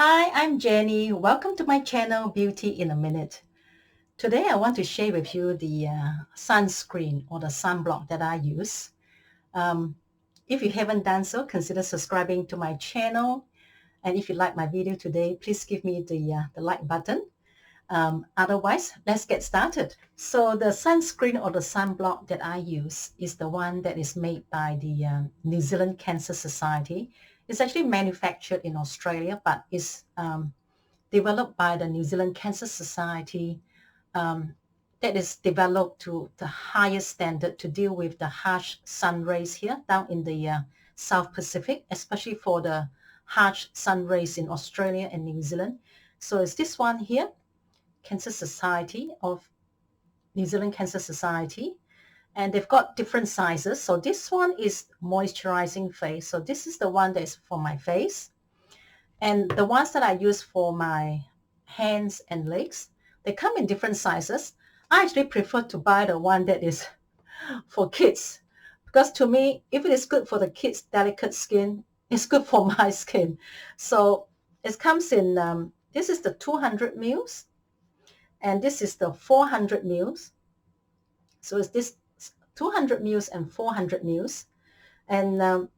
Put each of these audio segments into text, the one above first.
Hi, I'm Jenny. Welcome to my channel, Beauty in a Minute. Today I want to share with you the sunscreen or the sunblock that I use. If you haven't done so, consider subscribing to my channel. And if you like my video today, please give me the like button. Otherwise, let's get started. So the sunscreen or the sunblock that I use is the one that is made by the New Zealand Cancer Society. It's actually manufactured in Australia, but is developed by the New Zealand Cancer Society that is developed to the highest standard to deal with the harsh sun rays here down in the South Pacific, especially for the harsh sun rays in Australia and New Zealand. So it's this one here, Cancer Society of New Zealand Cancer Society, and they've got different sizes. So this one is moisturizing face. So this is the one that is for my face. And the ones that I use for my hands and legs, they come in different sizes. I actually prefer to buy the one that is for kids, because to me, if it is good for the kids' delicate skin, it's good for my skin. So it comes in, this is the 200 mils, and this is the 400 mils. So it's this 200 mils and 400 mils. And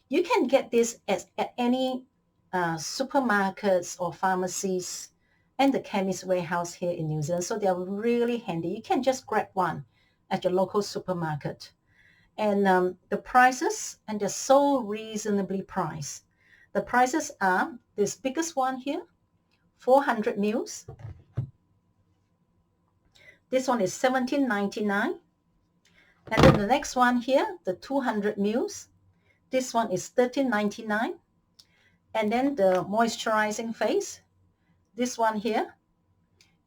you can get this at any supermarkets or pharmacies and the chemist warehouse here in New Zealand. So they are really handy. You can just grab one at your local supermarket. And the prices, and they're so reasonably priced. The prices are, this biggest one here, 400 mils. This one is $17.99. And then the next one here, the 200 mils. This one is $13.99. And then the moisturizing face, this one here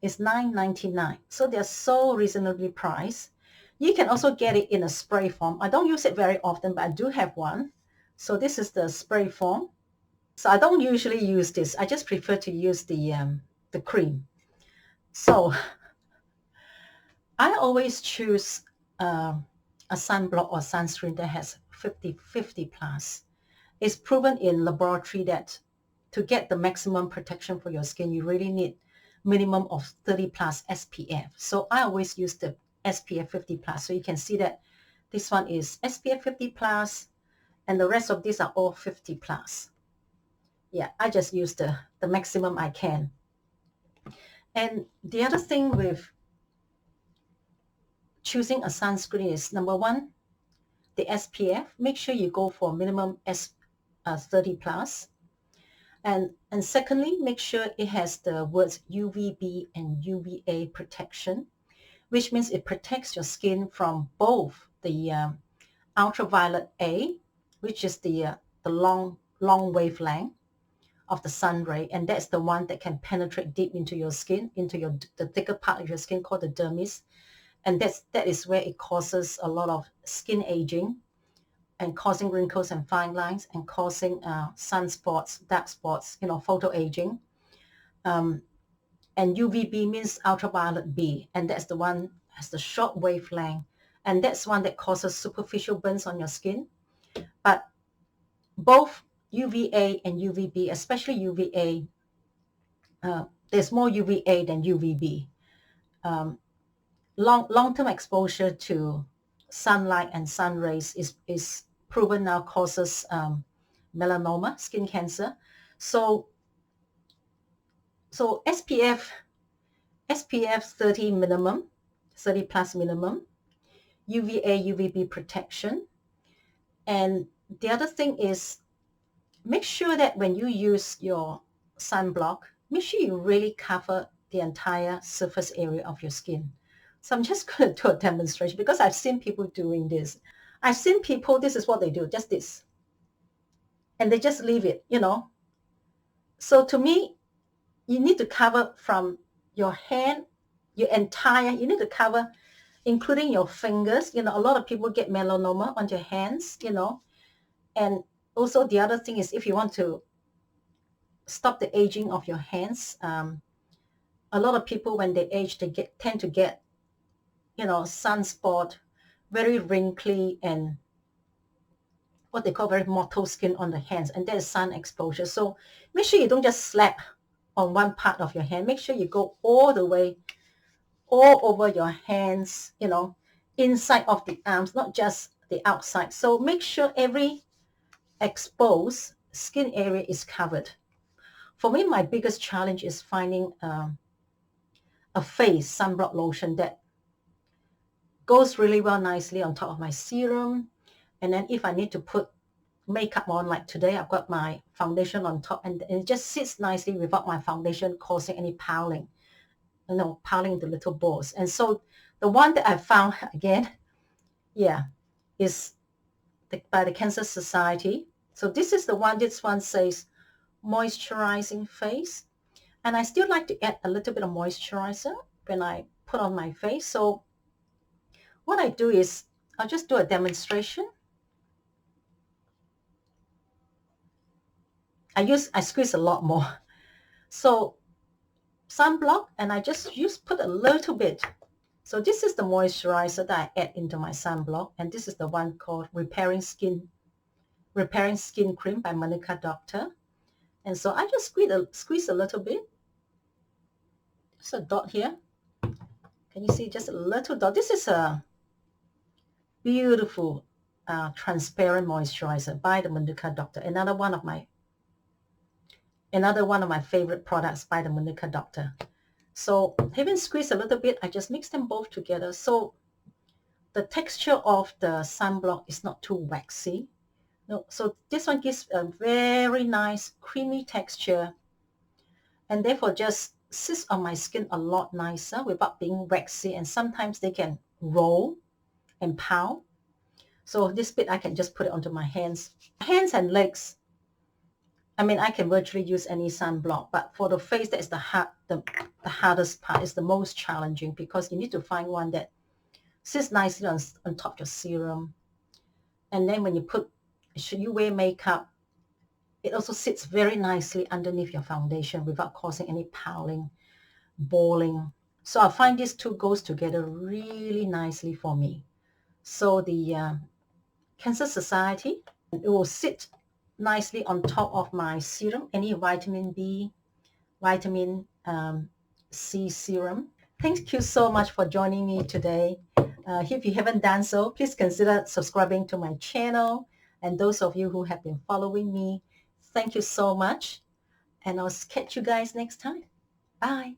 is $9.99. So they're so reasonably priced. You can also get it in a spray form. I don't use it very often, but I do have one. So this is the spray form. So I don't usually use this. I just prefer to use the cream. So I always choose a sunblock or sunscreen that has 50 plus. It's proven in laboratory that to get the maximum protection for your skin, you really need minimum of 30 plus SPF. So I always use the SPF 50 plus. So you can see that this one is SPF 50 plus, and the rest of these are all 50 plus. Yeah, I just use the maximum I can. And the other thing with choosing a sunscreen is, number one, the SPF. Make sure you go for minimum 30 plus. And secondly, make sure it has the words UVB and UVA protection, which means it protects your skin from both the ultraviolet A, which is the long wavelength of the sun ray, and that's the one that can penetrate deep into your skin, into the thicker part of your skin called the dermis, and that is where it causes a lot of skin aging and causing wrinkles and fine lines and causing sunspots, dark spots, photo aging. And UVB means ultraviolet B, and that's the one has the short wavelength, and that's one that causes superficial burns on your skin. But both UVA and UVB, especially UVA, there's more UVA than UVB. Long-term exposure to sunlight and sun rays is proven now causes melanoma, skin cancer. So SPF 30 minimum, 30 plus minimum, UVA, UVB protection. And the other thing is, make sure that when you use your sunblock, make sure you really cover the entire surface area of your skin. So I'm just going to do a demonstration because I've seen people doing this. I've seen people, this is what they do, just this. And they just leave it, So to me, you need to cover from your hand, you need to cover, including your fingers. A lot of people get melanoma on your hands, And also the other thing is, if you want to stop the aging of your hands, a lot of people, when they age, they tend to get, sunspot, very wrinkly, and what they call very mottled skin on the hands, and there's sun exposure. So make sure you don't just slap on one part of your hand. Make sure you go all the way, all over your hands, you know, inside of the arms, not just the outside. So make sure every exposed skin area is covered. For me, my biggest challenge is finding a face sunblock lotion that goes really well nicely on top of my serum. And then if I need to put makeup on, like today, I've got my foundation on top, and it just sits nicely without my foundation causing any piling, you know, piling the little balls. And so the one that I found, again, yeah, is by the Cancer Society. So this is the one, this one says moisturizing face. And I still like to add a little bit of moisturizer when I put on my face. So what I do is I'll just do a demonstration. I squeeze a lot more. So sunblock, and I just put a little bit. So this is the moisturizer that I add into my sunblock, and this is the one called Repairing Skin Cream by Monica Doctor. And so I just squeeze a little bit. Just a dot here. Can you see just a little dot? This is a beautiful transparent moisturizer by the Monica Doctor. Another one of my favorite products by the Monica Doctor. So having squeezed a little bit, I just mix them both together. So the texture of the sunblock is not too waxy. No, so this one gives a very nice creamy texture, and therefore just sits on my skin a lot nicer without being waxy, and sometimes they can roll and pound. So this bit I can just put it onto my hands and legs. I mean, I can virtually use any sunblock, but for the face, that is the hardest part, is the most challenging, because you need to find one that sits nicely on top of your serum. And then when you wear makeup, it also sits very nicely underneath your foundation without causing any piling, balling. So I find these two goes together really nicely for me. So the Cancer Society, it will sit nicely on top of my serum, any vitamin B, vitamin C serum. Thank you so much for joining me today. If you haven't done so, please consider subscribing to my channel. And those of you who have been following me, thank you so much. And I'll catch you guys next time. Bye.